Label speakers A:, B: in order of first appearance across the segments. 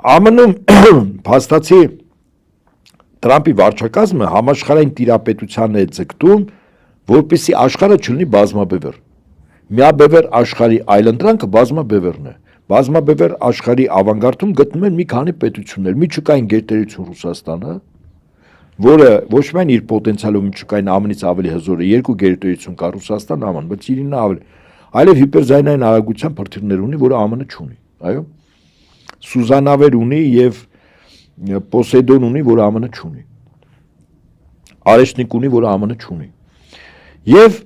A: ԱՄՆ-ում փաստացի Տրամպի վարչակազմը համաշխարհային տիրապետության է ձգտում, որպեսզի աշխարհը չլինի բազմաբևեռ։ Միաբևեռ աշխարհի այլընտրանքը բազմաբևեռն է։ Բազմաբևեռ աշխարհի ավանգարդում գտնում են մի քանի պետություններ՝ միջուկային գերտերություն Ռուսաստանը, որը ոչ միայն իր պոտենցիալով միջուկային ԱՄՆ-ից ավելի հզոր է, երկու գերտերություն կա Ռուսաստան, ԱՄՆ, բայց իրինը ավելի, այլև հիպերձայնային արագության հրթիռներ ունի, որը ԱՄՆ չունի, այո։ Սուզանավեր ունի եւ Պոսեյդոն ունի, որը ԱՄՆ չունի։ Արեշնիկ ունի, որը ԱՄՆ չունի։ Եվ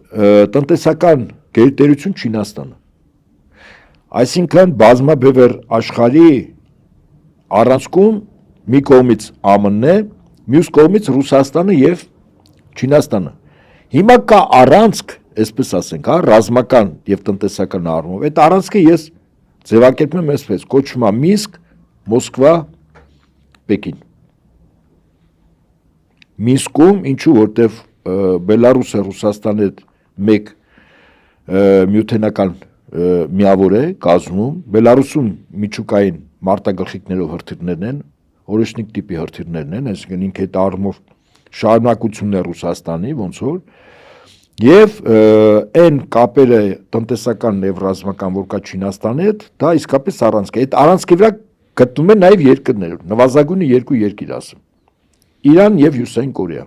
A: տնտեսական գերտերություն Չինաստանը։ Այսինքն բազմաբևեռ աշխարհի առանցքում մի կողմից ԱՄՆ-ն է, մյուս կողմից Ռուսաստանը եւ Չինաստանը։ Հիմա կա առանցք, այսպես ասենք, հա, ռազմական եւ տնտեսական առումով։ Այդ առանցքը ես ձևակերպում եմ այսպես, կոչվում է Մինսկ, Մոսկվա, Պեկին։ Մինսկում, ինչու, որտեվ Բելարուսը Ռուսաստանի հետ մեկ միութենական միավոր է կազմում, Բելարուսում միջուկային մարտագլխիկներով հրթիռներն են, օրոշնիկ տիպի հրթիռներն են, այսինքն ինքը այդ առումով շարունակությունն է Ռուսաստանի, ոնց որ, եւ այն կապերը տնտեսական եւ ռազմական, որ կա Չինաստանի հետ, դա իսկապես առանցք է։ Այդ առանցքի վրա գտնվում են նաեւ երկրներ, նվազագույնը երկու երկիր ասեմ, Իրան եւ Հյուսիսային Կորեա։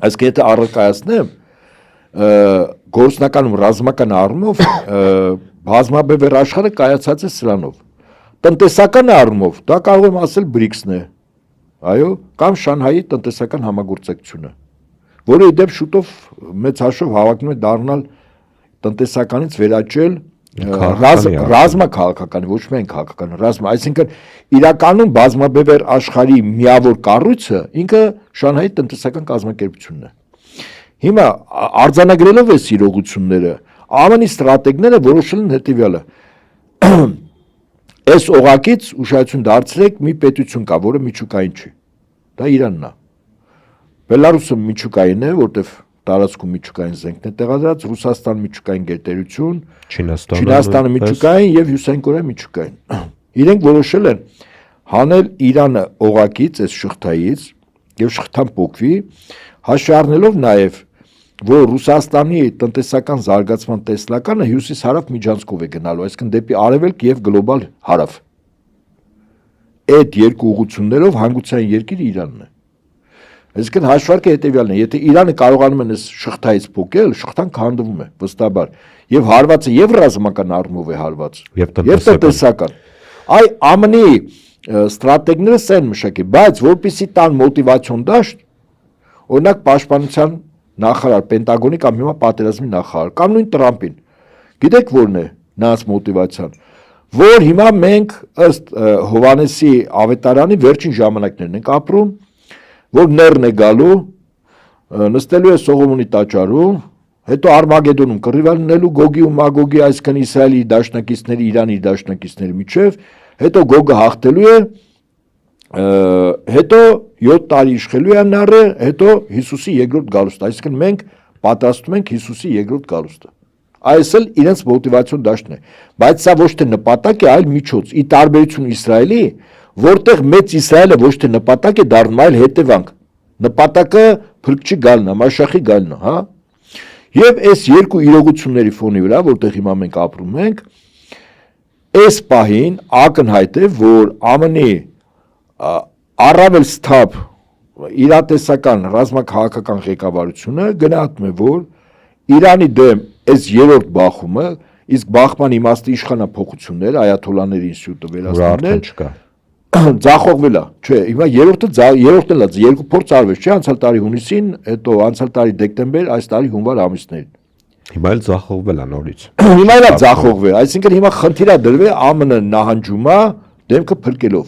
A: Այսինքն եթե առկայացնեմ գործնականում ռազմական առումով բազմաբևեռ աշխարհը կայացած է սրանով։ Տնտեսական առումով դա կարող եմ ասել BRICS-ն է, այո, կամ Շանհայի տնտեսական համագործակցությունը, որը ի դեպ շուտով մեծ հաշվով հավակնում է դառնալ տնտեսականից վերաճել ռազմաքաղաքական, ոչ միայն քաղաքական, այսինքն իրականում բազմաբևեռ աշխարհի միավոր կառույցը ինքը Շանհայի տնտեսական կազմակերպությունն է։ Հիմա արձանագրելով այս իրողությունները, ԱՄՆ-ի ստրատեգները որոշել են հետևյալը. այս օղակից ուշադրություն դարձրեք մի պետություն կա, որը միջուկային չի։ Դա Իրանն է։ Բելարուսը միջուկային է, որտեղ տարածքում միջուկային զենքն է տեղադրած, Ռուսաստան միջուկային գերտերություն, Չինաստանը միջուկային եւ Հյուսիսային Կորեան միջուկային։ Իրենք որոշել են հանել Իրանը օղակից, այս շղթայից եւ շղթան փոկվի, հաշվի առնելով նաեւ որ Ռուսաստանի տնտեսական զարգացման տեսլականը հյուսիս-հարավ միջանցքով է գնալու, այսինքն դեպի արևելք եւ գլոբալ հարավ։ Այդ երկու ուղղություններով հանգուցային երկիրը Իրանն է։ Այսինքն հաշվարկը հետեւյալն է, եթե Իրանը կարողանում է այս շղթայից փոկել, շղթան քանդվում է վստահաբար, եւ հարվածը եւ ռազմական առումով է հարված, եւ տնտեսական։ Այ ԱՄՆ-ի ստրատեգները սեն մշակի, բայց որպեսի տան մոտիվացիոն դաշտ, օրինակ պաշտպանության նախարար, Պենտագոնի կամ հիմա պատերազմի նախարար, կամ նույն Տրամպին, գիտեք որն է նրանց մոտիվացիան, որ հիմա մենք ըստ Հովանեսի ավետարանի վերջին ժամանակներն ենք ապրում, որ ներն է գալու, նստելու է Սողոմոնի տաճարում, հետո Արմագեդոնում կռիվանելու Գոգի ու Մագոգի, այսինքն Իսրայելի դաշնակիցների, Իրանի դաշնակիցների միջև, հետո Գոգը հաղթելու է, հետո 7 տարի իշխելու է նարը, հետո Հիսուսի երկրորդ գալուստը, այսինքն մենք պատրաստում ենք Հիսուսի երկրորդ գալուստը։ Այս էլ իրենց մոտիվացիոն դաշտն է, բայց սա ոչ թե նպատակ է, այլ միջոց, ի տարբերություն Իսրայելի, որտեղ մեծ Իսրայելը ոչ թե նպատակ է դառնում, այլ հետևանք։ Նպատակը փրկչի գալն է, Մաշախի գալն է, հա։ Եվ այս երկու իրողությունների ֆոնի վրա, որտեղ հիմա մենք ապրում ենք, այս պահին ակնհայտ է, որ ԱՄՆ-ի առավել սթափ իրատեսական ռազմաքաղաքական ղեկավարությունը գնահատում է, որ Իրանի դեմ այս երրորդ բախումը, իսկ բախման իմաստը իշխանափոխություններ, այաթոլաների ինստիտուտը վերացնելն ձախողվել է, չէ, հիմա երրորդն էլ է, երկու փորձ արվեց, չէ, անցյալ տարի հունիսին, հետո անցյալ տարի դեկտեմբեր, այս տարի հունվար ամիսներին։
B: Հիմա էլ ձախողվել է նորից։
A: Հիմա էլ է ձախողվել, այսինքն հիմա խնդիր է դրվել ԱՄՆ նահանջումա դեմքը փրկելով։